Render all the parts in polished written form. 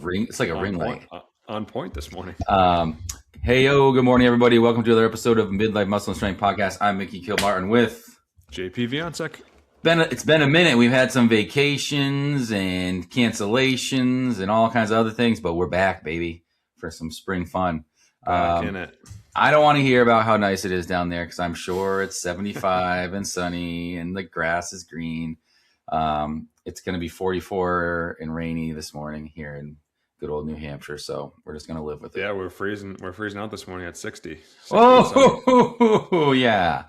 ring. It's like a ring point, light. on point this morning. Hey, yo, good morning, everybody. Welcome to another episode of Midlife Muscle Strength podcast. I'm Mickey Kilmartin with JP Wioncek. It's been a minute. We've had some vacations and cancellations and all kinds of other things, but we're back, baby, for some spring fun. Back in it. I don't want to hear about how nice it is down there because I'm sure it's 75 and sunny and the grass is green. It's going to be 44 and rainy this morning here in good old New Hampshire, so we're just going to live with it. Yeah, we're freezing out this morning at 60. Oh, yeah.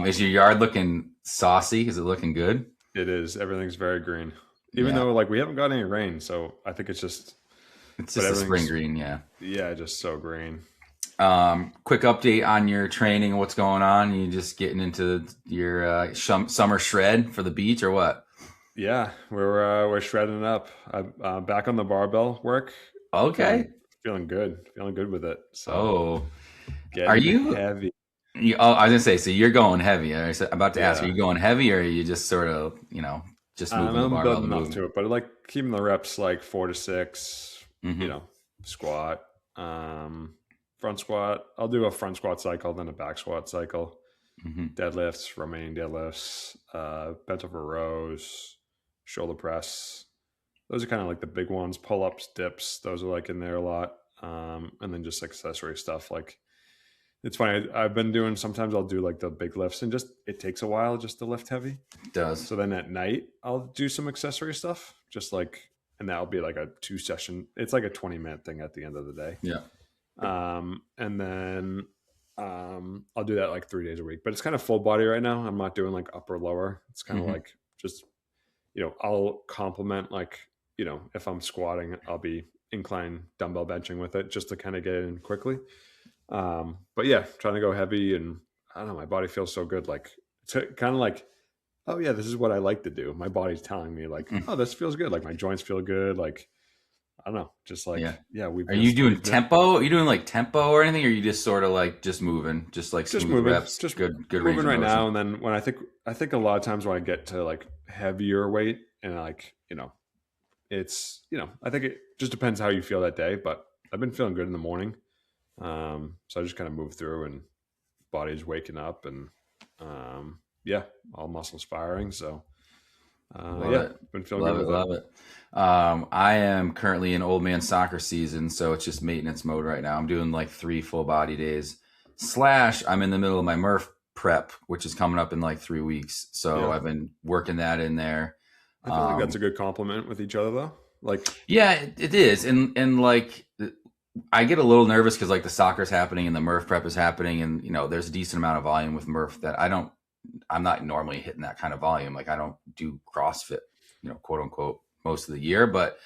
Is your yard looking saucy? Is it looking good? It is. Everything's very green. Even though we haven't got any rain, so I think it's just a spring green, yeah. Yeah, just so green. Quick update on your training and what's going on. You just getting into your summer shred for the beach or what? Yeah, we're shredding it up. I'm back on the barbell work. Okay. Feeling good with it. So, are you heavy? I was gonna say, so you're going heavy. I was about to ask, are you going heavy, or are you just sort of, just moving the barbell? I'm building up to it, but like keeping the reps like 4 to 6. Squat, front squat. I'll do a front squat cycle, then a back squat cycle. Deadlifts, Romanian deadlifts, bent over rows, shoulder press. Those are kind of like the big ones. Pull-ups, dips, those are like in there a lot. And then just accessory stuff. Like, it's funny. I've been doing, sometimes I'll do like the big lifts and it takes a while just to lift heavy. It does. So then at night, I'll do some accessory stuff, and that'll be like a 2-session. It's like a 20-minute thing at the end of the day. Yeah. And then I'll do that like 3 days a week, but it's kind of full body right now. I'm not doing like upper lower. It's kind of like just, I'll complement like, if I'm squatting, I'll be incline dumbbell benching with it just to kind of get it in quickly. But yeah, trying to go heavy, and I don't know, my body feels so good. Like, it's kind of like, oh yeah, this is what I like to do. My body's telling me like, oh, this feels good. Like my joints feel good. Like, I don't know, just like, Are you doing tempo? Are you doing like tempo or anything? Or are you just sort of like just moving, just moving reps, just good moving right now. And then when I think a lot of times when I get to like heavier weight and like, it's, I think it just depends how you feel that day, but I've been feeling good in the morning. So I just kind of move through and body's waking up and, all muscles firing. So, been feeling good with it. Love it. I am currently in old man soccer season, so it's just maintenance mode right now. I'm doing like 3 full body days / I'm in the middle of my Murph prep, which is coming up in like 3 weeks. So I've been working that in there. I feel like that's a good compliment with each other though. Like, yeah, it is. And like, I get a little nervous because like the soccer's happening and the Murph prep is happening. And, there's a decent amount of volume with Murph that I'm not normally hitting that kind of volume. Like I don't do CrossFit, quote unquote, most of the year, but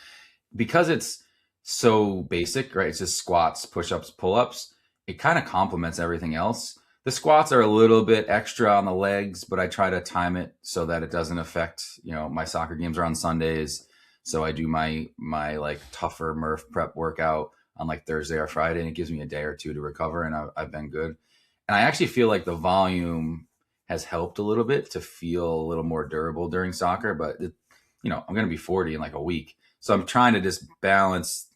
because it's so basic, right? It's just squats, push-ups, pull-ups. It kind of complements everything else. The squats are a little bit extra on the legs, but I try to time it so that it doesn't affect, my soccer games are on Sundays. So I do my like tougher Murph prep workout on like Thursday or Friday, and it gives me a day or two to recover. And I've been good. And I actually feel like the volume has helped a little bit to feel a little more durable during soccer, but I'm going to be 40 in like a week. So I'm trying to just balance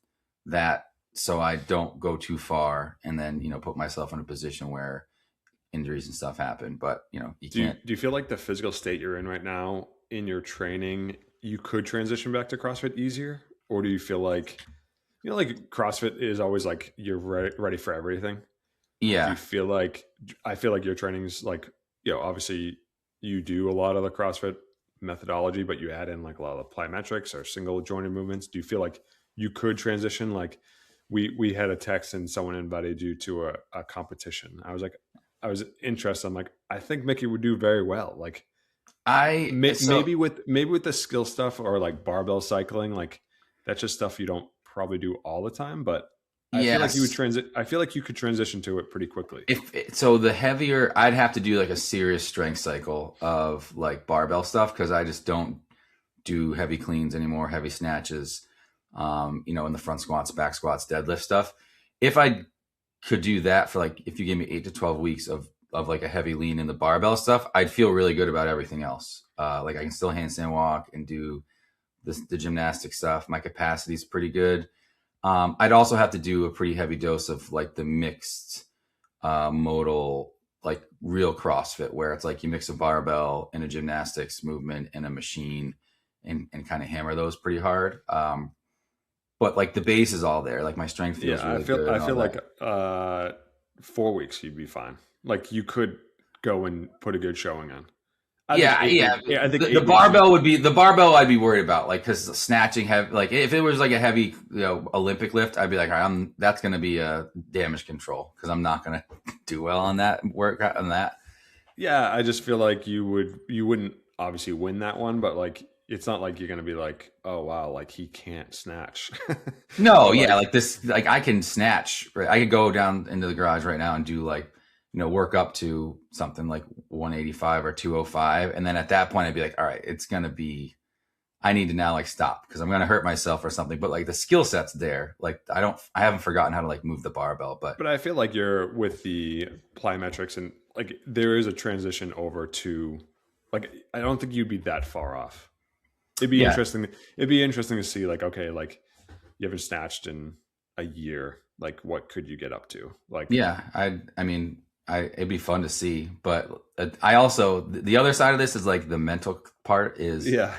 that so I don't go too far and then, put myself in a position where injuries and stuff happen. But, you can't. Do you feel like the physical state you're in right now in your training, you could transition back to CrossFit easier? Or do you feel like, like CrossFit is always like you're ready for everything? Yeah. Do you feel like, I feel like your training's like, obviously you do a lot of the CrossFit methodology, but you add in like a lot of the plyometrics or single jointed movements. Do you feel like you could transition? Like we had a text and someone invited you to a competition. I was interested. I'm like, I think Mickey would do very well. Like maybe with the skill stuff or like barbell cycling, like that's just stuff you don't probably do all the time, but I feel like you would I feel like you could transition to it pretty quickly. So the heavier, I'd have to do like a serious strength cycle of like barbell stuff because I just don't do heavy cleans anymore, heavy snatches, in the front squats, back squats, deadlift stuff. If I could do that for like, if you gave me 8 to 12 weeks of like a heavy lean in the barbell stuff, I'd feel really good about everything else. Like I can still handstand walk and do the gymnastic stuff. My capacity is pretty good. I'd also have to do a pretty heavy dose of like the mixed modal, like real CrossFit, where it's like you mix a barbell and a gymnastics movement and a machine and kind of hammer those pretty hard. But like the base is all there. Like my strength feels really good. I feel like 4 weeks you'd be fine. Like you could go and put a good showing on. I think the barbell would be the barbell I'd be worried about, like, because snatching heavy, like if it was like a heavy, Olympic lift, I'd be like, all right, that's going to be a damage control because I'm not going to do well on that work on that. Yeah, I just feel like you wouldn't obviously win that one, but like it's not like you're going to be like, oh wow, like he can't snatch. No, yeah, like this, like I can snatch. Right? I could go down into the garage right now and do like, work up to something like 185 or 205. And then at that point, I'd be like, all right, it's going to be, I need to now like stop because I'm going to hurt myself or something. But like the skill set's there. Like I haven't forgotten how to like move the barbell, but I feel like you're with the plyometrics and like there is a transition over to like, I don't think you'd be that far off. It'd be interesting. It'd be interesting to see like, okay, like you haven't snatched in a year. Like what could you get up to? Like, yeah, it'd be fun to see, but I also, the other side of this is like the mental part is and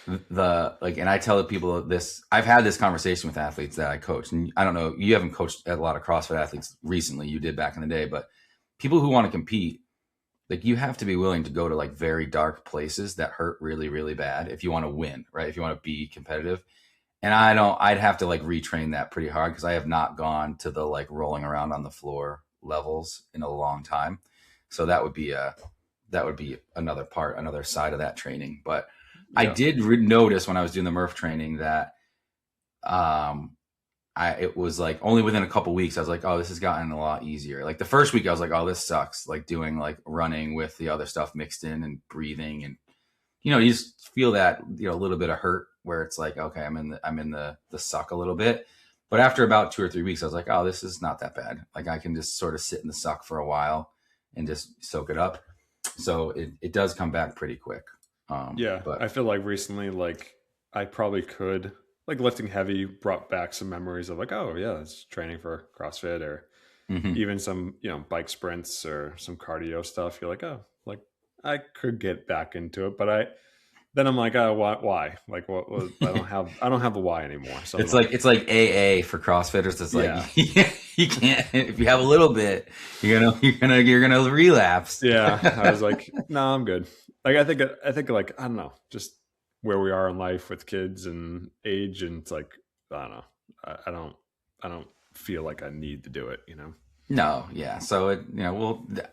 I tell the people this, I've had this conversation with athletes that I coach, and I don't know, you haven't coached a lot of CrossFit athletes recently, you did back in the day, but people who want to compete, like you have to be willing to go to like very dark places that hurt really, really bad if you want to win, right? If you want to be competitive. And I'd have to like retrain that pretty hard because I have not gone to the like rolling around on the floor levels in a long time. So that would be another side of that training. But yeah. I did notice when I was doing the Murph training that it was like only within a couple weeks I was like, oh, this has gotten a lot easier. Like the first week I was like, oh, this sucks, like doing like running with the other stuff mixed in and breathing, and you just feel that a little bit of hurt where it's like, okay, I'm in the suck a little bit. But after about 2 or 3 weeks, I was like, oh, this is not that bad. Like I can just sort of sit in the suck for a while and just soak it up. So it does come back pretty quick. But I feel like recently, like I probably could, like lifting heavy brought back some memories of like, oh yeah, it's training for CrossFit or even some, bike sprints or some cardio stuff. You're like, oh, like I could get back into it, but then I'm like, oh, why? Like, what? I don't have the why anymore. So it's like AA for CrossFitters. It's like you can't, if you have a little bit, you're gonna relapse. Yeah, I was like, no, I'm good. Like I think like I don't know, just where we are in life with kids and age, and it's like I don't know, I don't feel like I need to do it. No, yeah. So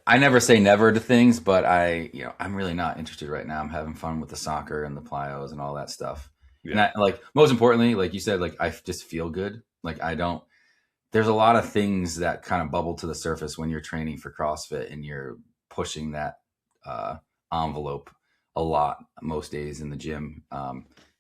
I never say never to things, but I'm really not interested right now. I'm having fun with the soccer and the plyos and all that stuff. Yeah. And most importantly, like you said, like I just feel good. Like there's a lot of things that kind of bubble to the surface when you're training for CrossFit and you're pushing that envelope a lot most days in the gym.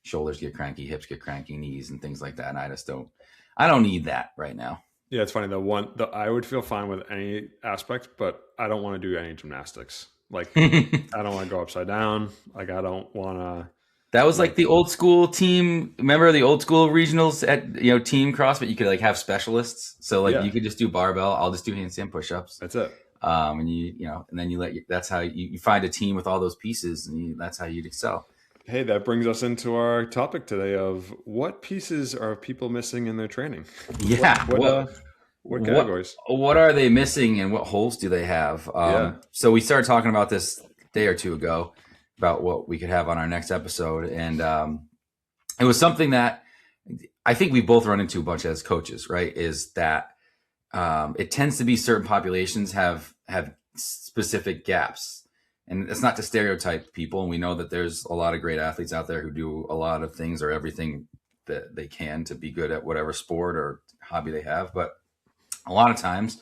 Shoulders get cranky, hips get cranky, knees and things like that. And I don't need that right now. Yeah, it's funny. I would feel fine with any aspect, but I don't want to do any gymnastics. Like, I don't want to go upside down. Like, I don't want to. That was like the old school team. Remember the old school regionals at team CrossFit? You could like have specialists, so like you could just do barbell. I'll just do handstand push-ups. That's it. And and then that's how you find a team with all those pieces, and that's how you'd excel. Hey, that brings us into our topic today of what pieces are people missing in their training? Yeah. What categories? What are they missing and what holes do they have? So we started talking about this a day or two ago about what we could have on our next episode. And it was something that I think we both run into a bunch as coaches, right? Is that it tends to be certain populations have specific gaps. And it's not to stereotype people. And we know that there's a lot of great athletes out there who do a lot of things or everything that they can to be good at whatever sport or hobby they have. But a lot of times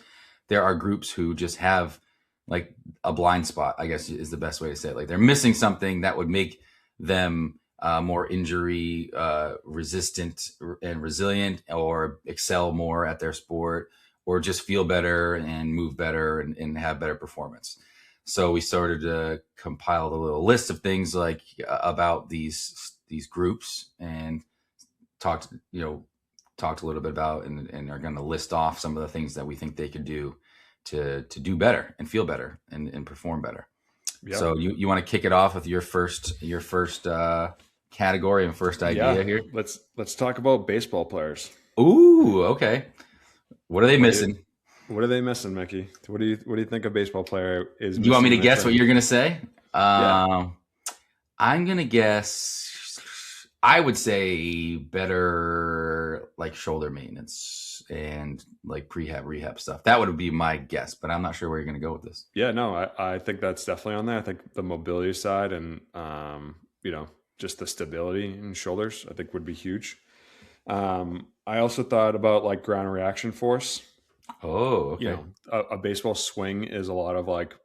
there are groups who just have like a blind spot, I guess is the best way to say it. Like they're missing something that would make them more injury resistant and resilient, or excel more at their sport, or just feel better and move better and have better performance. So we started to compile a little list of things like about these these groups and talked a little bit about and are going to list off some of the things that we think they could do to do better and feel better and perform better. Yeah. So you want to kick it off with your first category and first idea here? Let's talk about baseball players. Ooh, okay. What are they missing? What are they missing, Mickey? What do you think a baseball player is missing? Do you want me to guess what you're going to say? Yeah. I'm going to guess, I would say better like shoulder maintenance and like rehab stuff. That would be my guess, but I'm not sure where you're going to go with this. Yeah, no, I think that's definitely on there. I think the mobility side and, just the stability in shoulders, I think would be huge. I also thought about like ground reaction force. Oh, okay. A baseball swing is a lot of like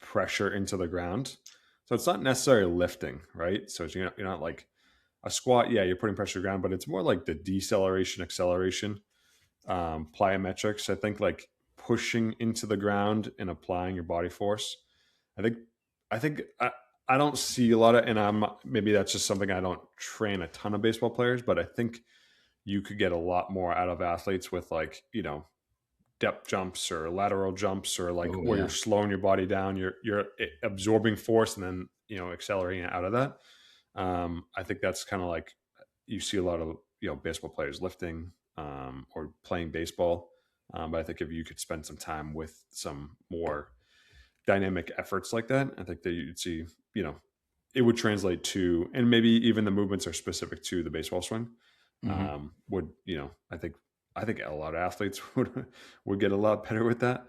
pressure into the ground. So it's not necessarily lifting, right? So you're not like a squat. Yeah, you're putting pressure to the ground, but it's more like the deceleration, acceleration, plyometrics. I think like pushing into the ground and applying your body force. I think I don't see a lot of, and maybe that's just something I don't train a ton of baseball players, but I think you could get a lot more out of athletes with like, depth jumps or lateral jumps or like where you're slowing your body down, you're absorbing force and then, accelerating it out of that. I think that's kind of like you see a lot of, baseball players lifting or playing baseball. But I think if you could spend some time with some more dynamic efforts like that, I think that you'd see, it would translate to, and maybe even the movements are specific to the baseball swing. I think a lot of athletes would get a lot better with that.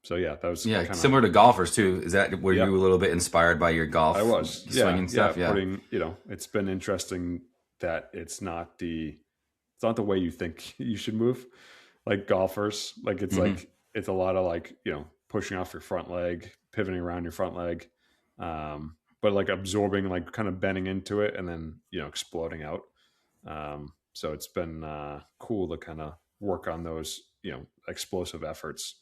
So yeah, that was similar to golfers too. Is that were you a little bit inspired by your golf? I was swinging stuff. Yeah, it's been interesting that it's not the way you think you should move, like golfers. Like it's like it's a lot of like pushing off your front leg, pivoting around your front leg, but like absorbing, like kind of bending into it, and then exploding out. So it's been cool to kind of work on those, explosive efforts.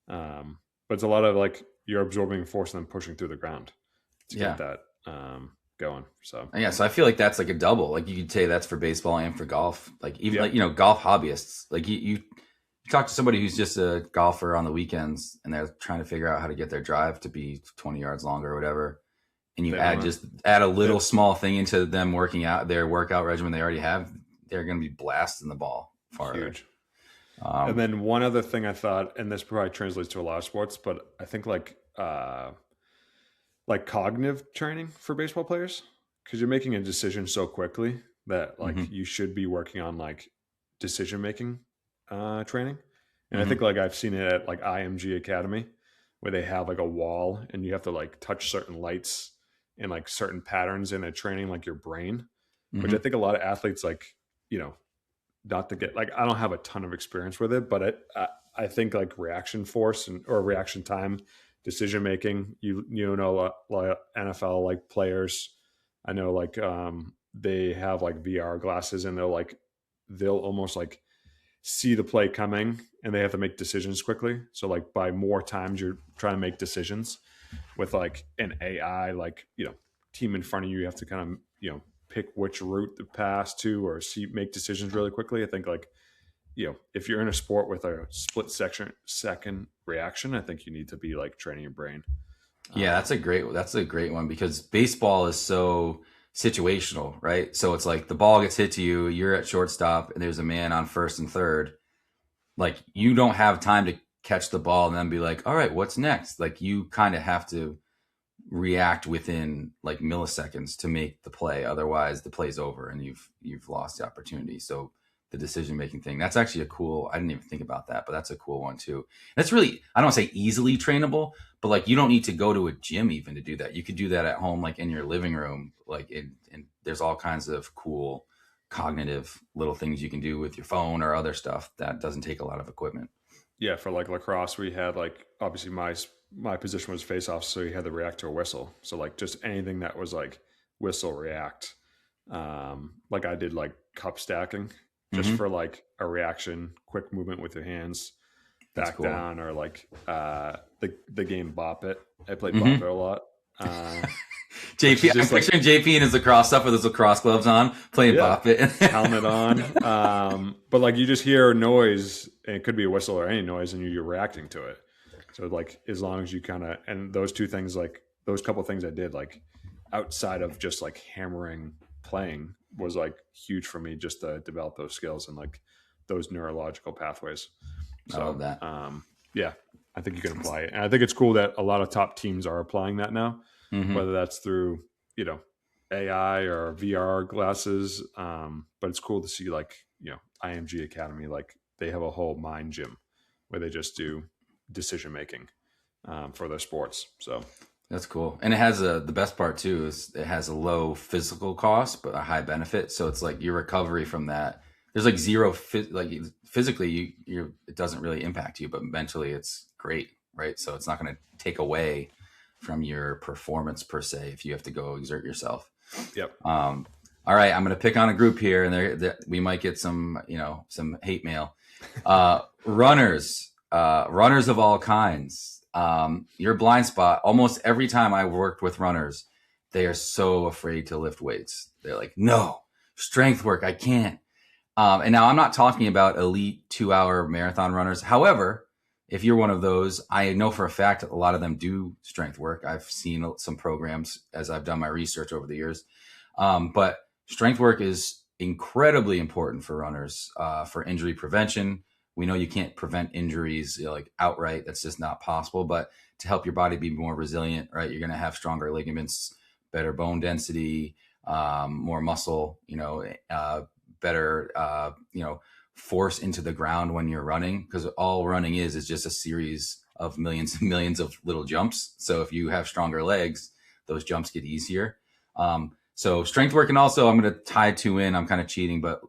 But it's a lot of like you're absorbing force and then pushing through the ground to get that going. So so I feel like that's like a double. Like you could say that's for baseball and for golf. Like even like golf hobbyists. Like you talk to somebody who's just a golfer on the weekends and they're trying to figure out how to get their drive to be 20 yards longer or whatever. And you add a little small thing into them working out their workout regimen they already have. They're going to be blasting the ball farther. Huge. And then one other thing I thought, and this probably translates to a lot of sports, but I think like cognitive training for baseball players, because you're making a decision so quickly that like you should be working on like decision making training. And I think like I've seen it at like IMG Academy where they have like a wall and you have to like touch certain lights and like certain patterns in a training, like your brain, which I think a lot of athletes like, not to get like, I don't have a ton of experience with it, but I think like reaction force or reaction time, decision making, like NFL like players, I know like they have like VR glasses and they'll almost like see the play coming and they have to make decisions quickly. So like by more times you're trying to make decisions with like an AI, like, team in front of you, you have to kind of, pick which route to pass to or make decisions really quickly. I think like, if you're in a sport with a split second reaction, I think you need to be like training your brain. Yeah, that's a great one because baseball is so situational, right? So it's like the ball gets hit to you, you're at shortstop and there's a man on first and third. Like you don't have time to catch the ball and then be like, all right, what's next? Like you kind of have to react within like milliseconds to make the play. Otherwise the play's over and you've lost the opportunity. So the decision-making thing, that's actually I didn't even think about that, but that's a cool one too. That's really, I don't want to say easily trainable, but like you don't need to go to a gym even to do that. You could do that at home, like in your living room, like and there's all kinds of cool cognitive little things you can do with your phone or other stuff that doesn't take a lot of equipment. Yeah, for like lacrosse, we had like, obviously my position was face off, so you had to react to a whistle. So like just anything that was like whistle react. Like I did like cup stacking just for like a reaction, quick movement with your hands, back down, or like the game Bop It. I played Bop It a lot. which is JP, I'm just like, picturing JP in his lacrosse stuff with his lacrosse gloves on, playing yeah, Bop It. helmet on. But like you just hear a noise, and it could be a whistle or any noise, and you're reacting to it. So like as long as you kind of, and those two things, like those couple things I did, like outside of just like hammering playing, was like huge for me just to develop those skills and like those neurological pathways. I love So that. yeah, I think you can apply it, and I think it's cool that a lot of top teams are applying that now, Hmm. whether that's through AI or VR glasses. But it's cool to see like IMG Academy, like they have a whole mind gym where they just do decision making for their sports. So That's cool. And it has the best part too is it has a low physical cost, but a high benefit. So it's like your recovery from that. There's like zero, like physically, it doesn't really impact you, but mentally it's great, right? So it's not going to take away from your performance per se if you have to go exert yourself. yep. All right, I'm going to pick on a group here, and we might get some, some hate mail. Runners of all kinds. Your blind spot. Almost every time I worked with runners, they are so afraid to lift weights. They're like, no, strength work, I can't. And now I'm not talking about elite 2-hour marathon runners. However, if you're one of those, I know for a fact that a lot of them do strength work. I've seen some programs as I've done my research over the years. But strength work is incredibly important for runners, for injury prevention. We know you can't prevent injuries like outright. That's just not possible. But to help your body be more resilient, right? You're going to have stronger ligaments, better bone density, more muscle, better, force into the ground when you're running, because all running is just a series of millions and millions of little jumps. So if you have stronger legs, those jumps get easier. So strength work, and also I'm going to tie two in. I'm kind of cheating, but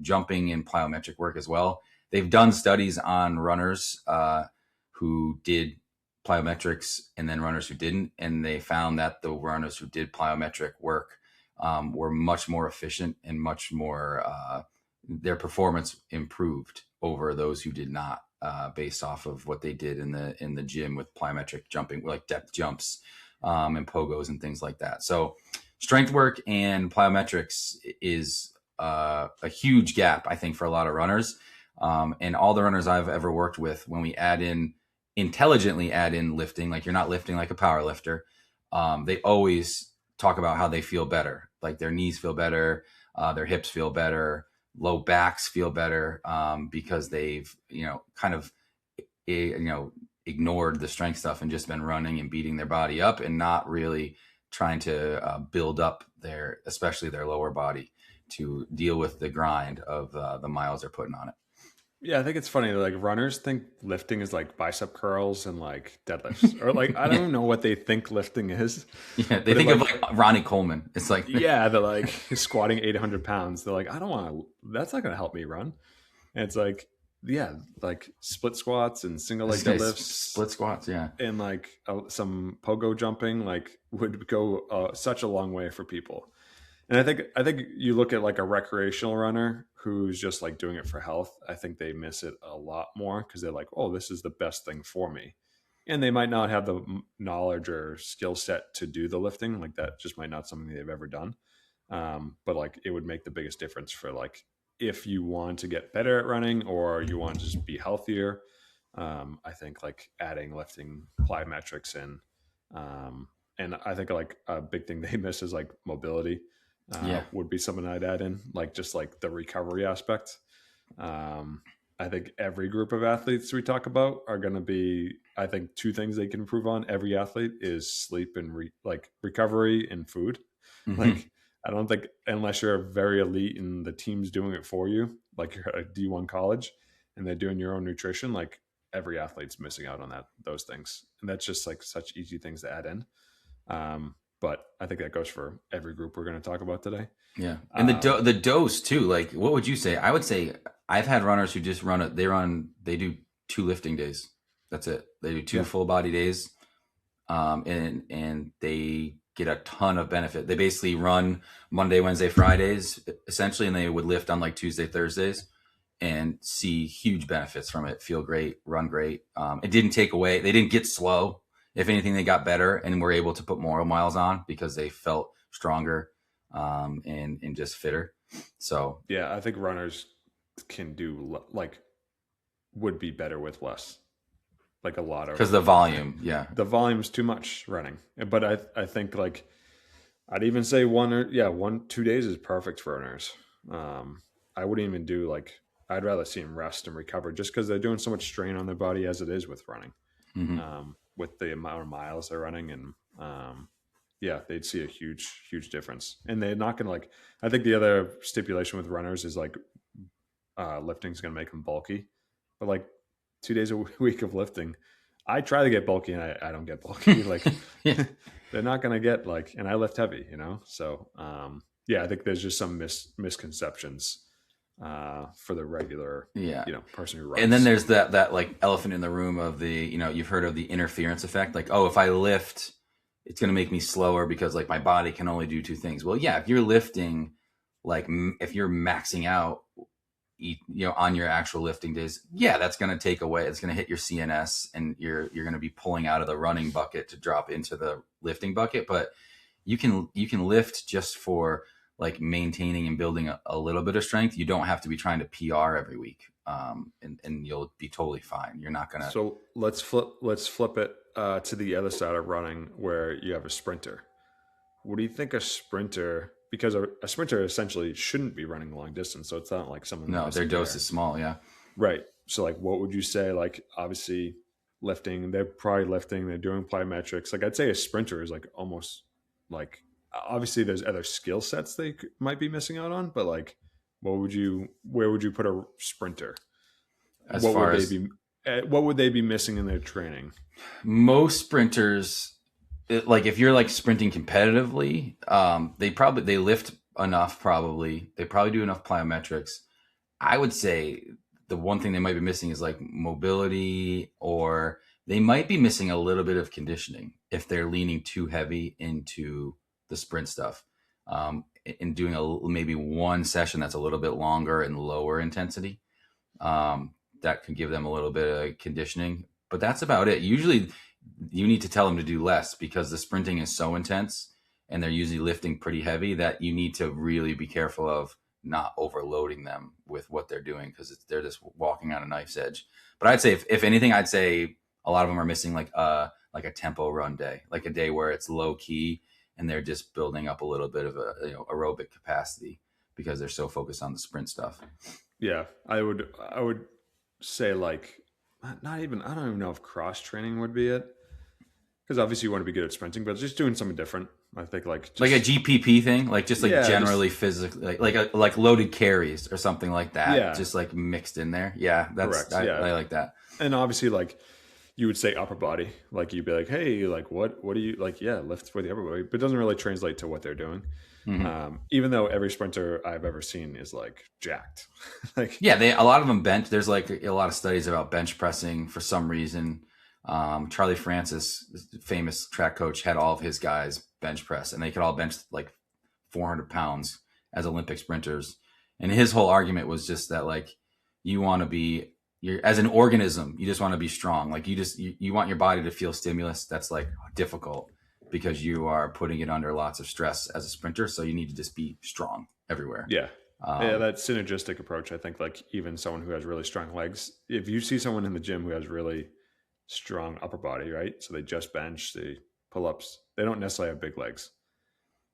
jumping and plyometric work as well. They've done studies on runners who did plyometrics and then runners who didn't, and they found that the runners who did plyometric work were much more efficient and much more their performance improved over those who did not, based off of what they did in the gym with plyometric jumping, like depth jumps and pogos and things like that. So strength work and plyometrics is a huge gap, I think, for a lot of runners. And all the runners I've ever worked with, when we intelligently add in lifting, like you're not lifting like a power lifter, they always talk about how they feel better. Like their knees feel better, their hips feel better, low backs feel better, because they've, kind of, ignored the strength stuff and just been running and beating their body up and not really trying to build up especially their lower body to deal with the grind of the miles they're putting on it. Yeah, I think it's funny. Like runners think lifting is like bicep curls and like deadlifts, or like I don't know what they think lifting is. Yeah, they think of like Ronnie Coleman. It's like yeah, they're like squatting 800 pounds. They're like, I don't want to. That's not going to help me run. And it's like, yeah, like split squats and single leg deadlifts, split squats, yeah, and like some pogo jumping, like would go such a long way for people. And I think you look at like a recreational runner who's just like doing it for health. I think they miss it a lot more because they're like, oh, this is the best thing for me. And they might not have the knowledge or skill set to do the lifting. Like that just might not something they've ever done. But like it would make the biggest difference for like if you want to get better at running or you want to just be healthier. I think like adding lifting plyometrics in. And I think like a big thing they miss is like mobility. Would be something I'd add in, like just like the recovery aspect. I think every group of athletes we talk about are going to be, I think two things they can improve on. Every athlete is sleep and recovery and food. Mm-hmm. Like, I don't think unless you're very elite and the team's doing it for you, like you're at a D1 college and they're doing your own nutrition, like every athlete's missing out on those things. And that's just like such easy things to add in. But I think that goes for every group we're going to talk about today. Yeah. And the dose too, like what would you say? I would say I've had runners who just they do 2 lifting days. That's it. They do 2 full body days. And they get a ton of benefit. They basically run Monday, Wednesday, Fridays essentially, and they would lift on like Tuesday, Thursdays and see huge benefits from it. Feel great, run great. It didn't take away, they didn't get slow. If anything, they got better and were able to put more miles on because they felt stronger, and just fitter. So Yeah, I think runners can do like would be better with less, like a lot of because the volume, yeah. the volume's too much running. But I think like I'd even say 1 2 days is perfect for runners. I wouldn't even do like I'd rather see them rest and recover just because they're doing so much strain on their body as it is with running, Hmm. with the amount of miles they're running and yeah, they'd see a huge difference. And they're not going to like, I think the other stipulation with runners is like lifting is going to make them bulky, but like 2 days a week of lifting, I try to get bulky and I don't get bulky. Like Yeah. they're not going to get like, and I lift heavy, So yeah, I think there's just some misconceptions for the regular, Yeah. person who runs. And then there's that like elephant in the room of the, you've heard of the interference effect. Like, oh, if I lift, it's going to make me slower because like my body can only do two things. Well, yeah, if you're lifting, like if you're maxing out, on your actual lifting days, yeah, that's going to take away. It's going to hit your CNS, and you're going to be pulling out of the running bucket to drop into the lifting bucket. But you can lift just for like maintaining and building a little bit of strength. You don't have to be trying to PR every week, and you'll be totally fine. You're not gonna. So let's flip it to the other side of running, where you have a sprinter. What do you think a sprinter? Because a sprinter essentially shouldn't be running long distance, so it's not like someone. No, their dose is small. Yeah. Right. So like, what would you say? Like, obviously, lifting. They're probably lifting. They're doing plyometrics. Like, I'd say a sprinter is like almost like. Obviously, there's other skill sets they might be missing out on, but like, where would you put a sprinter? As far as What would they be missing in their training? most sprinters, like if you're like sprinting competitively, they lift enough. Probably they probably do enough plyometrics. I would say the one thing they might be missing is like mobility, or they might be missing a little bit of conditioning if they're leaning too heavy into the sprint stuff. In doing maybe one session that's a little bit longer and lower intensity, that can give them a little bit of conditioning, but that's about it. Usually you need to tell them to do less because the sprinting is so intense and they're usually lifting pretty heavy that you need to really be careful of not overloading them with what they're doing, because they're just walking on a knife's edge. But I'd say if anything, I'd say a lot of them are missing like a tempo run day, like a day where it's low key and they're just building up a little bit of a aerobic capacity because they're so focused on the sprint stuff. Yeah, I would say like not even, I don't even know if cross training would be it, because obviously you want to be good at sprinting, but just doing something different. I think like a GPP thing, like just like generally physically, like loaded carries or something like that. Yeah, just like mixed in there. Yeah, that's correct. I like that. And obviously, like you would say upper body, like you'd be like, hey, like what do you like? Yeah, lift for the upper body, but it doesn't really translate to what they're doing. Mm-hmm. Even though every sprinter I've ever seen is like jacked. Like, yeah, a lot of them bench. There's like a lot of studies about bench pressing for some reason. Charlie Francis, famous track coach, had all of his guys bench press, and they could all bench like 400 pounds as Olympic sprinters. And his whole argument was just that like you want to be, as an organism, you just want to be strong. Like you want your body to feel stimulus that's like difficult, because you are putting it under lots of stress as a sprinter. So you need to just be strong everywhere. Yeah. Yeah, that synergistic approach. I think like even someone who has really strong legs, if you see someone in the gym who has really strong upper body, right? So they just bench, they pull ups, they don't necessarily have big legs.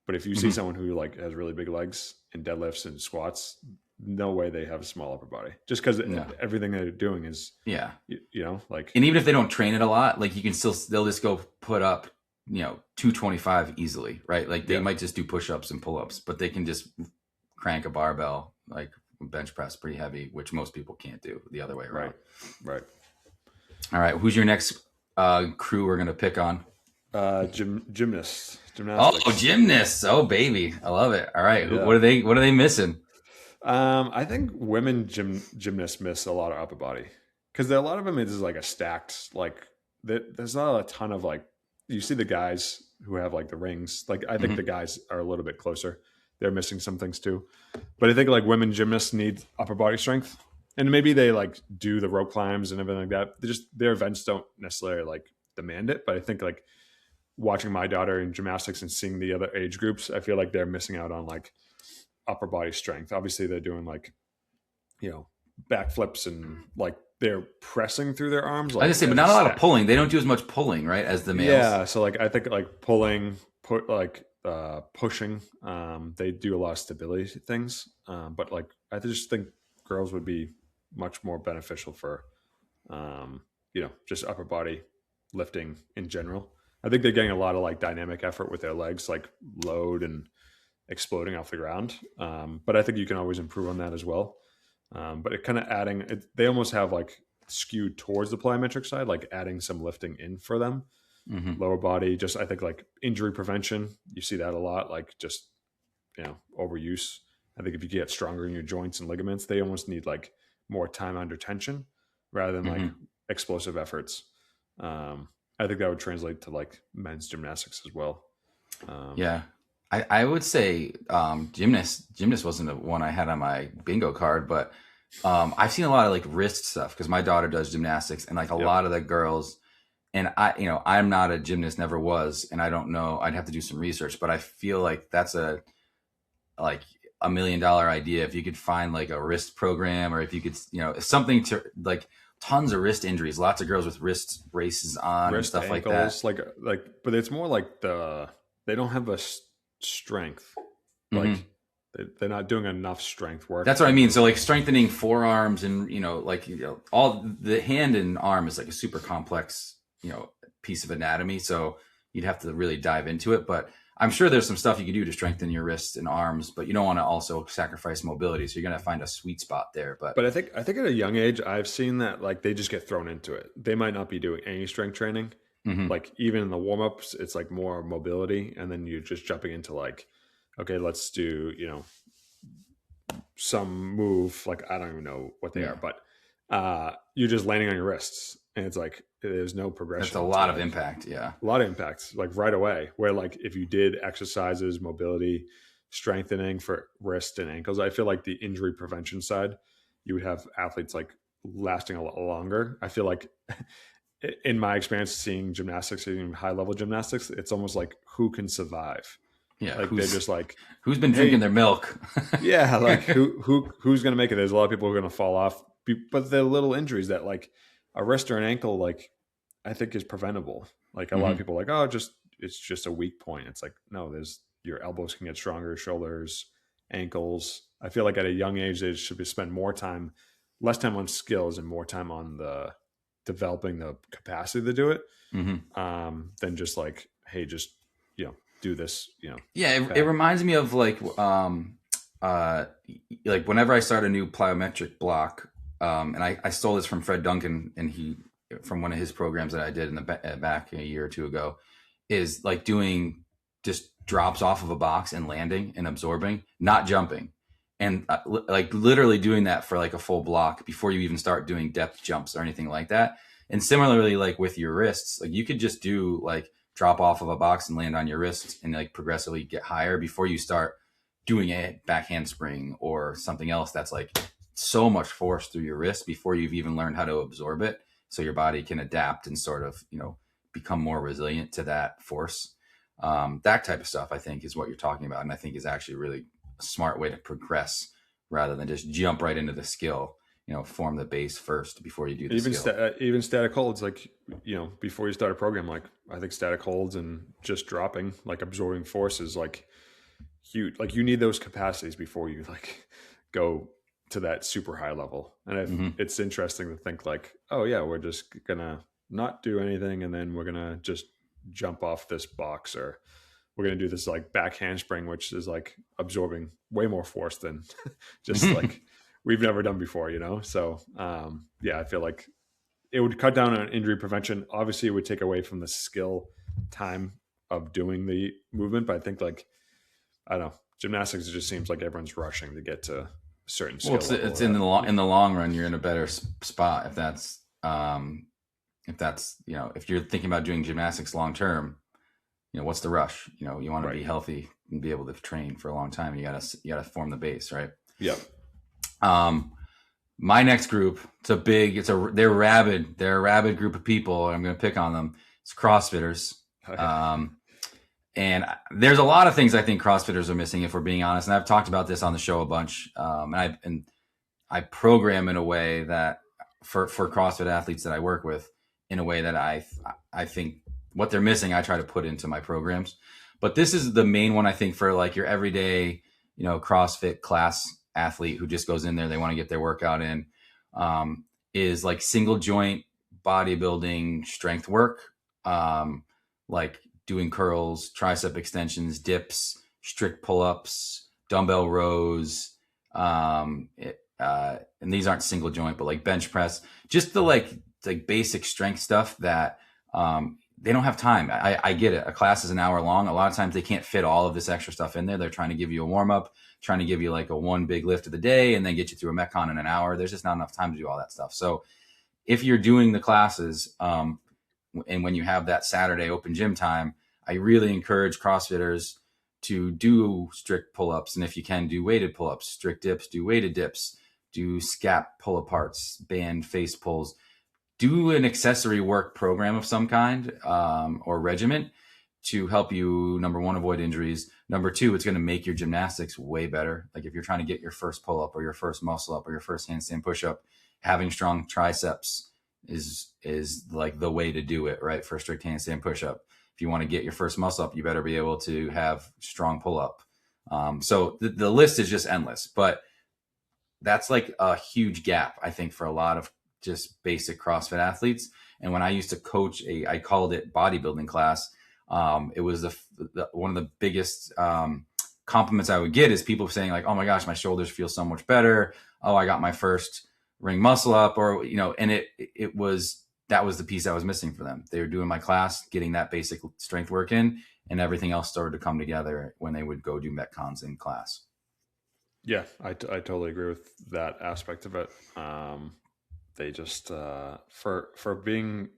But if you see someone who like has really big legs in deadlifts and squats, no way they have a small upper body, just because everything they're doing is, like, and even if they don't train it a lot, like they'll just go put up, 225 easily, right? Like they might just do push-ups and pull-ups, but they can just crank a barbell, like bench press pretty heavy, which most people can't do the other way around. Right. All right. Who's your next crew we're going to pick on? Gymnastics. Oh, gymnasts. Oh, baby. I love it. All right. Yeah. What are they missing? I think women gymnasts miss a lot of upper body, because a lot of them is like a stacked, like there's not a ton of like, you see the guys who have like the rings, like I think the guys are a little bit closer. They're missing some things too, but I think like women gymnasts need upper body strength, and maybe they like do the rope climbs and everything like that. Their events don't necessarily like demand it. But I think like watching my daughter in gymnastics and seeing the other age groups, I feel like they're missing out on like upper body strength. Obviously they're doing like, backflips and like they're pressing through their arms. I Like, was gonna say, but not a lot of pulling. They don't do as much pulling, right, as the males. yeah. So like, I think like pushing, they do a lot of stability things. But like, I just think girls would be much more beneficial for, just upper body lifting in general. I think they're getting a lot of like dynamic effort with their legs, like load and exploding off the ground. But I think you can always improve on that as well. But it kind of they almost have like skewed towards the plyometric side, like adding some lifting in for them. Lower body, just I think like injury prevention, you see that a lot, like just, overuse. I think if you get stronger in your joints and ligaments, they almost need like more time under tension rather than like explosive efforts. I think that would translate to like men's gymnastics as well. Yeah. I would say gymnast wasn't the one I had on my bingo card, but I've seen a lot of like wrist stuff because my daughter does gymnastics, and like a lot of the girls, and I'm not a gymnast, never was, and I don't know, I'd have to do some research, but I feel like that's a $1 million idea if you could find like a wrist program, or if you could, something to like tons of wrist injuries, lots of girls with wrist braces on and stuff ankles, like that. Like, but it's more like they don't have a strength, like they're not doing enough strength work. That's what I mean. So like strengthening forearms and, all the hand and arm is like a super complex, piece of anatomy. So you'd have to really dive into it, but I'm sure there's some stuff you can do to strengthen your wrists and arms, but you don't want to also sacrifice mobility. So you're going to find a sweet spot there. But I think at a young age, I've seen that like they just get thrown into it. They might not be doing any strength training. Like even in the warm-ups, it's like more mobility. And then you're just jumping into like, okay, let's do, some move. Like, I don't even know what they are, but you're just landing on your wrists. And it's like, there's no progression. That's a lot of impact. Yeah. A lot of impacts like right away, where like if you did exercises, mobility, strengthening for wrist and ankles, I feel like the injury prevention side, you would have athletes like lasting a lot longer. I feel like in my experience seeing gymnastics, even high level gymnastics, it's almost like who can survive. Yeah. Like they're just like, who's been drinking their milk? Yeah. Like who's going to make it? There's a lot of people who are going to fall off, but they're little injuries that like a wrist or an ankle, like I think is preventable. Like a lot of people are like, oh, it's just a weak point. It's like, no, your elbows can get stronger, shoulders, ankles. I feel like at a young age, they should spend less time on skills and more time on the developing the capacity to do it, than just like, hey, just, do this, Yeah. It reminds me of like whenever I start a new plyometric block, and I stole this from Fred Duncan, and from one of his programs that I did in the back a year or two ago, is like doing just drops off of a box and landing and absorbing, not jumping. And like literally doing that for like a full block before you even start doing depth jumps or anything like that. And similarly, like with your wrists, like you could just do like drop off of a box and land on your wrist and like progressively get higher before you start doing a back handspring or something else that's like so much force through your wrist before you've even learned how to absorb it. So your body can adapt and sort of, become more resilient to that force. That type of stuff, I think, is what you're talking about. And I think is actually really a smart way to progress rather than just jump right into the skill, form the base first before you do the skill. Even static holds, like, before you start a program, like I think static holds and just dropping, like absorbing force is like huge. Like you need those capacities before you like go to that super high level. And it's interesting to think like, oh yeah, we're just gonna not do anything and then we're gonna just jump off this box, or we're gonna do this like back handspring, which is like absorbing way more force than just like we've never done before, So I feel like it would cut down on injury prevention. Obviously it would take away from the skill time of doing the movement, but I think like, I don't know, gymnastics, it just seems like everyone's rushing to get to certain skill level. It's in the long run, you're in a better spot if that's if you're thinking about doing gymnastics long term. What's the rush? You want to be healthy and be able to train for a long time. You gotta form the base, right? Yep. My next group, they're rabid. They're a rabid group of people, and I'm going to pick on them. It's CrossFitters. Okay. Um, and there's a lot of things I think CrossFitters are missing, if we're being honest. And I've talked about this on the show a bunch. And I program in a way that for CrossFit athletes that I work with, in a way that I think what they're missing, I try to put into my programs. But this is the main one, I think, for like your everyday, CrossFit class athlete who just goes in there, they want to get their workout in, is like single joint bodybuilding strength work, like doing curls, tricep extensions, dips, strict pull-ups, dumbbell rows, and these aren't single joint, but like bench press, just the like basic strength stuff that they don't have time. I get it. A class is an hour long. A lot of times they can't fit all of this extra stuff in there. They're trying to give you a warm up, trying to give you like a one big lift of the day, and then get you through a Metcon in an hour. There's just not enough time to do all that stuff. So if you're doing the classes, and when you have that Saturday open gym time, I really encourage CrossFitters to do strict pull-ups. And if you can, do weighted pull-ups, strict dips, do weighted dips, do scap pull-aparts, band face pulls, do an accessory work program of some kind, or regiment, to help you, number one, avoid injuries. Number two, it's going to make your gymnastics way better. Like if you're trying to get your first pull-up or your first muscle-up or your first handstand push-up, having strong triceps is like the way to do it, right? For a strict handstand push-up. If you want to get your first muscle up, you better be able to have strong pull-up. So the list is just endless, but that's like a huge gap, I think, for a lot of just basic CrossFit athletes. And when I used to coach I called it bodybuilding class. It was one of the biggest compliments I would get is people saying like, "Oh my gosh, my shoulders feel so much better. Oh, I got my first ring muscle up," or and that was the piece I was missing for them. They were doing my class, getting that basic strength work in, and everything else started to come together when they would go do Metcons in class. Yeah, I totally agree with that aspect of it. They just for being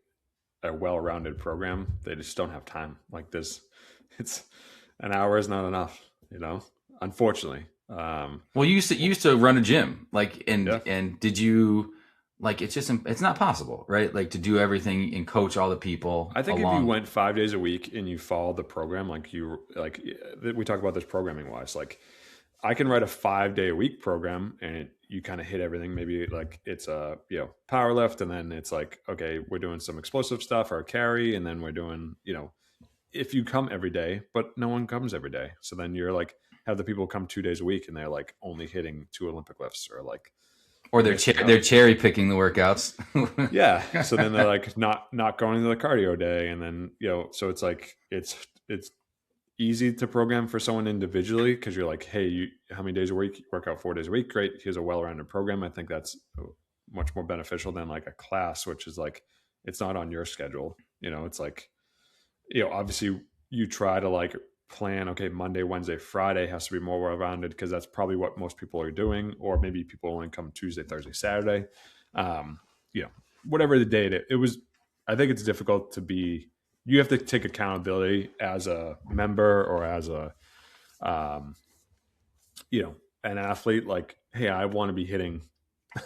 a well-rounded program, they just don't have time. Like this, it's an hour is not enough. Unfortunately. Well, you used to run a gym, like, Yeah. and did you like? It's not possible, right? Like to do everything and coach all the people I think if you along. went 5 days a week and you followed the program, like we talk about this programming wise, like I can write a 5 day a week program and you kind of hit everything. Maybe like it's a, power lift. And then it's like, okay, we're doing some explosive stuff or a carry. And then we're doing, if you come every day, but no one comes every day. So then you're like, have the people come 2 days a week and they're like only hitting 2 Olympic lifts or like Or missing out. they're cherry picking the workouts. Yeah. So then they're like not going to the cardio day. And then, so it's like, it's easy to program for someone individually because you're like, hey, how many days a week? You work out 4 days a week. Great. Here's a well-rounded program. I think that's much more beneficial than like a class, which is like, it's not on your schedule. It's like, obviously you try to like plan, okay, Monday, Wednesday, Friday has to be more well-rounded because that's probably what most people are doing. Or maybe people only come Tuesday, Thursday, Saturday. Whatever the day it was, I think it's difficult to be, you have to take accountability as a member or as a, an athlete. Like, hey, I want to be hitting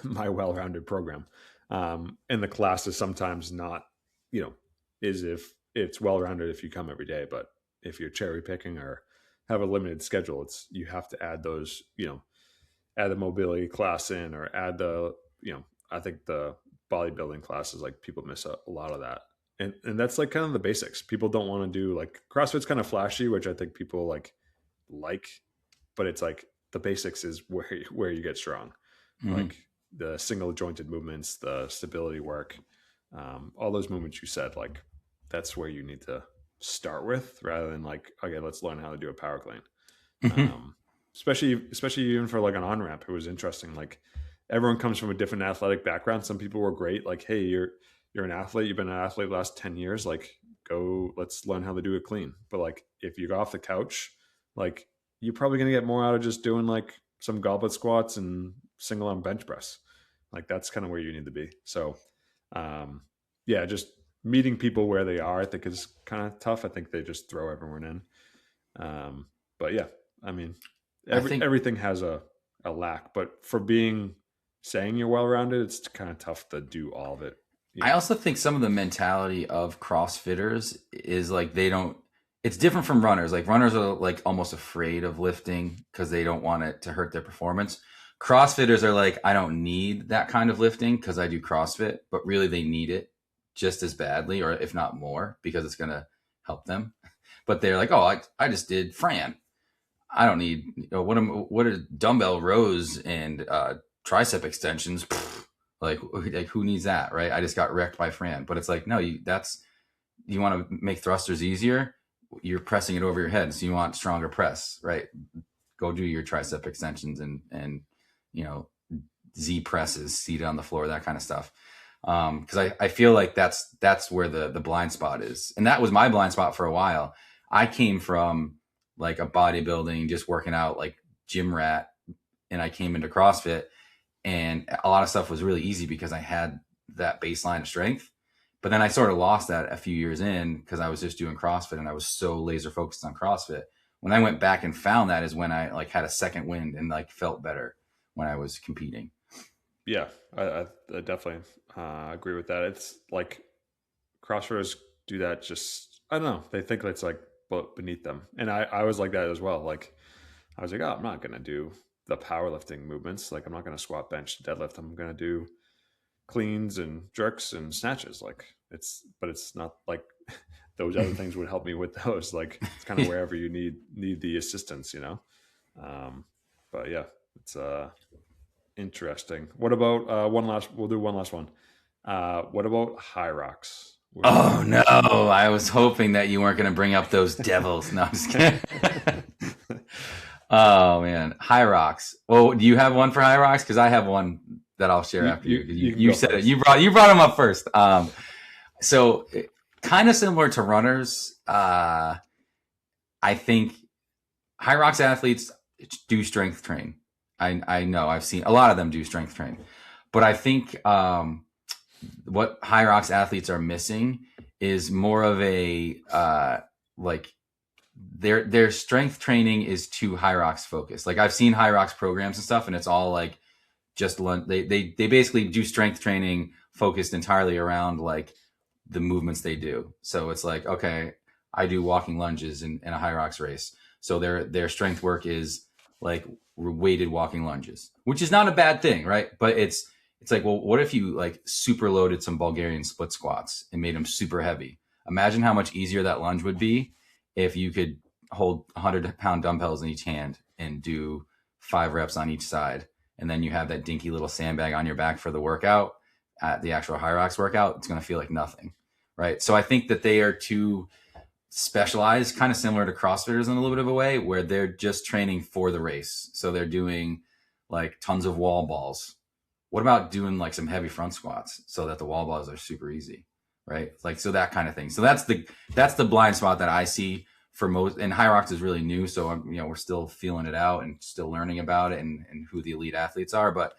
my well-rounded program. And the class is sometimes not, is if it's well-rounded if you come every day, but if you're cherry picking or have a limited schedule, you have to add those, add the mobility class in or add the, I think the bodybuilding classes, like people miss a lot of that. And that's like kind of the basics. People don't want to do like CrossFit's kind of flashy, which I think people like, but it's like the basics is where you get strong, Mm-hmm. like the single jointed movements, the stability work, all those movements you said, like that's where you need to start with rather than like, okay, let's learn how to do a power clean. Mm-hmm. Especially even for like an on-ramp. It was interesting. Like everyone comes from a different athletic background. Some people were great. Like, hey, you're an athlete. You've been an athlete the last 10 years. Like let's learn how to do it clean. But like, if you go off the couch, like you're probably going to get more out of just doing like some goblet squats and single arm bench press. Like that's kind of where you need to be. So, yeah, just meeting people where they are, I think is kind of tough. I think they just throw everyone in. But yeah, I mean, everything has a lack, but for saying you're well-rounded, it's kind of tough to do all of it you I know. also think some of the mentality of CrossFitters is like they don't. It's different from runners. Like runners are like almost afraid of lifting because they don't want it to hurt their performance. CrossFitters are like, I don't need that kind of lifting because I do CrossFit, but really they need it just as badly, or if not more, because it's gonna help them. But they're like, oh, I just did Fran. I don't need what are dumbbell rows and tricep extensions. Pfft, like who needs that, right? I just got wrecked by Fran. But it's like, no, you want to make thrusters easier. You're pressing it over your head, so you want stronger press, right? Go do your tricep extensions and you know Z presses, seated on the floor, that kind of stuff. Because I feel like that's where the blind spot is, and that was my blind spot for a while. I came from like a bodybuilding, just working out like gym rat, and I came into CrossFit, and a lot of stuff was really easy because I had that baseline of strength. But then I sort of lost that a few years in because I was just doing CrossFit and I was so laser focused on CrossFit. When I went back and found that is when I like had a second wind and like felt better when I was competing. Yeah, I definitely agree with that. It's like CrossFitters do that. Just I don't know. They think it's like beneath them, and I was like that as well. Like I was like, oh, I'm not gonna do the powerlifting movements. Like I'm not gonna squat, bench, deadlift. I'm gonna do cleans and jerks and snatches. Like but it's not like those other things would help me with those. Like it's kind of wherever you need the assistance, you know. Um, but yeah, it's interesting. What about one last? We'll do one last one. What about HYROX? Oh no, I was hoping that you weren't going to bring up those devils. No, I'm just kidding. Oh man, HYROX. Well, do you have one for HYROX? Because I have one that I'll share after you. You said first. it. You brought them up first. So kind of similar to runners. I think HYROX athletes do strength train. I know I've seen a lot of them do strength train, but I think what HYROX athletes are missing is more of a like their strength training is too HYROX focused. Like I've seen HYROX programs and stuff, and it's all like just they basically do strength training focused entirely around like the movements they do. So it's like, okay, I do walking lunges in a HYROX race. So their strength work is like weighted walking lunges, which is not a bad thing, right? But it's like, well, what if you like super loaded some Bulgarian split squats and made them super heavy? Imagine how much easier that lunge would be if you could hold 100-pound dumbbells in each hand and do 5 reps on each side. And then you have that dinky little sandbag on your back for the workout. At the actual HYROX workout, it's going to feel like nothing, right? So I think that they are too specialized, kind of similar to CrossFitters in a little bit of a way, where they're just training for the race. So they're doing like tons of wall balls. What about doing like some heavy front squats so that the wall balls are super easy, right? Like, so that kind of thing. So that's the blind spot that I see for most, and HYROX is really new. So we're still feeling it out and still learning about it and who the elite athletes are. But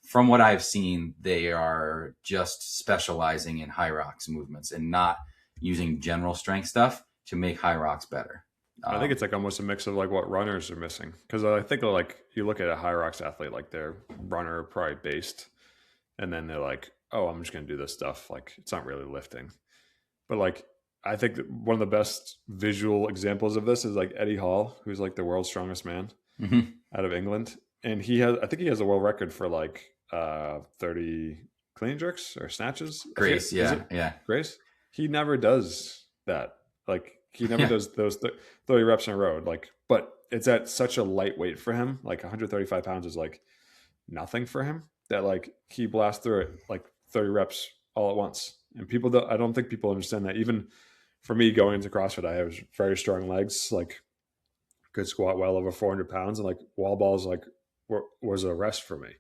from what I've seen, they are just specializing in HYROX movements and not using general strength stuff to make HYROX better. I think it's like almost a mix of like what runners are missing. Because I think like you look at a HYROX athlete, like they're runner probably based, and then they're like, oh, I'm just going to do this stuff. Like it's not really lifting. But like I think that one of the best visual examples of this is like Eddie Hall, who's like the world's strongest man out of England. And I think he has a world record for like 30 clean jerks or snatches. Grace, yeah. Grace? He never does that. Like he never does those 30 reps in a row. Like, but it's at such a lightweight for him. Like 135 pounds is like nothing for him that like he blasts through it like 30 reps all at once. And I don't think people understand that. Even for me going into CrossFit, I have very strong legs, like could squat well over 400 pounds, and like wall balls like was a rest for me.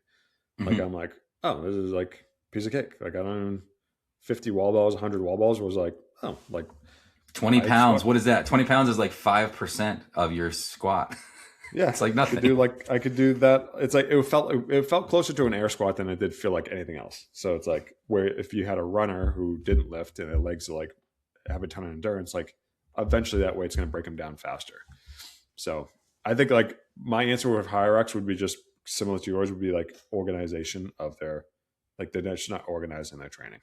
Like I'm like, oh, this is like a piece of cake. Like I don't even 50 wall balls, 100 wall balls was like, oh, like 20 pounds. What is that? 20 pounds is like 5% of your squat. Yeah, it's like nothing. I could do that. It's like it felt closer to an air squat than it did feel like anything else. So it's like where if you had a runner who didn't lift and their legs are like have a ton of endurance, like eventually that weight's going to break them down faster. So I think like my answer with HYROX would be just similar to yours, would be like organization of their, like they're just not organizing their training.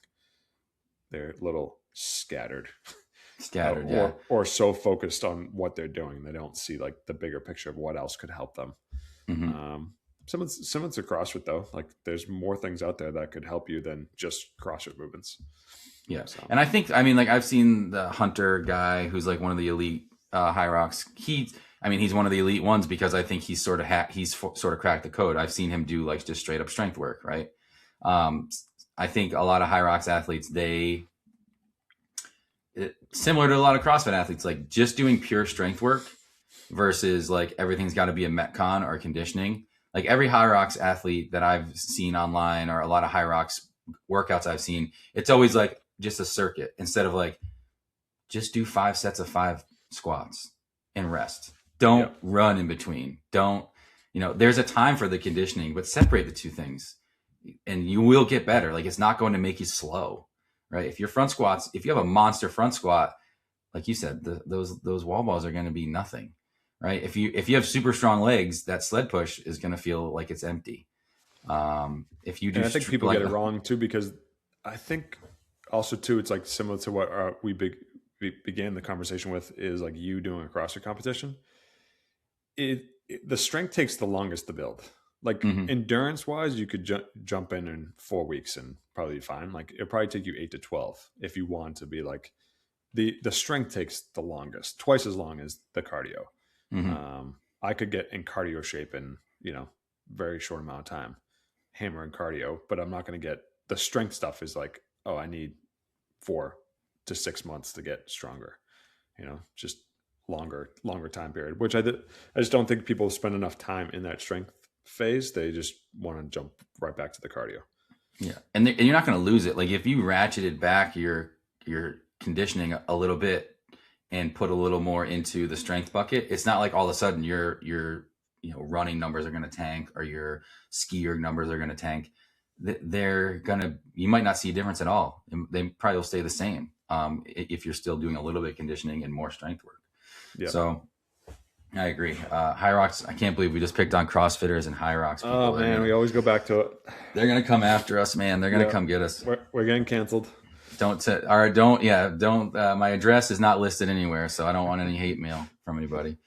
They're a little scattered. Scattered, yeah. Or so focused on what they're doing, they don't see like the bigger picture of what else could help them. Mm-hmm. Similar to CrossFit though, like there's more things out there that could help you than just CrossFit movements. Yeah. So. And I think, I mean, like I've seen the Hunter guy who's like one of the elite HYROX. He's one of the elite ones because I think he's sort of cracked the code. I've seen him do like just straight up strength work, right? I think a lot of HYROX athletes, similar to a lot of CrossFit athletes, like just doing pure strength work versus like everything's got to be a Metcon or conditioning. Like every HYROX athlete that I've seen online or a lot of HYROX workouts I've seen, it's always like just a circuit instead of like just do 5 sets of 5 squats and rest. Don't run in between. Don't, there's a time for the conditioning, but separate the two things and you will get better. Like it's not going to make you slow, right? If your front squats, if you have a monster front squat, like you said, those wall balls are going to be nothing, right? If you have super strong legs, that sled push is going to feel like it's empty. If you do, and I think people get it wrong too, because I think also too, it's like similar to what we began the conversation with is like you doing a CrossFit competition. The strength takes the longest to build. Like endurance wise, you could jump in 4 weeks and probably be fine. Like it'll probably take you 8 to 12 if you want to be like the strength takes the longest, twice as long as the cardio. I could get in cardio shape in very short amount of time, hammering cardio, but I'm not going to get the strength stuff. Is like, oh, I need 4 to 6 months to get stronger. Just longer time period. Which I just don't think people spend enough time in that strength phase. They just want to jump right back to the cardio. Yeah, and you're not going to lose it. Like if you ratcheted back your conditioning a little bit and put a little more into the strength bucket, it's not like all of a sudden your running numbers are going to tank or your ski erg numbers are going to tank. You might not see a difference at all. They probably will stay the same if you're still doing a little bit of conditioning and more strength work. Yeah. So I agree. HYROX, I can't believe we just picked on CrossFitters and HYROX people. Oh man, we always go back to it. They're gonna come after us, man. They're gonna come get us. We're getting canceled. Don't. My address is not listed anywhere, so I don't want any hate mail from anybody.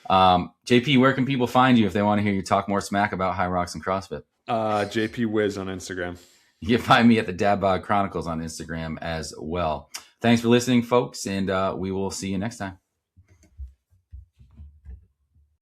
JP, where can people find you if they want to hear you talk more smack about HYROX and CrossFit? JP Wiz on Instagram. You can find me at the Dabbog Chronicles on Instagram as well. Thanks for listening, folks, and we will see you next time.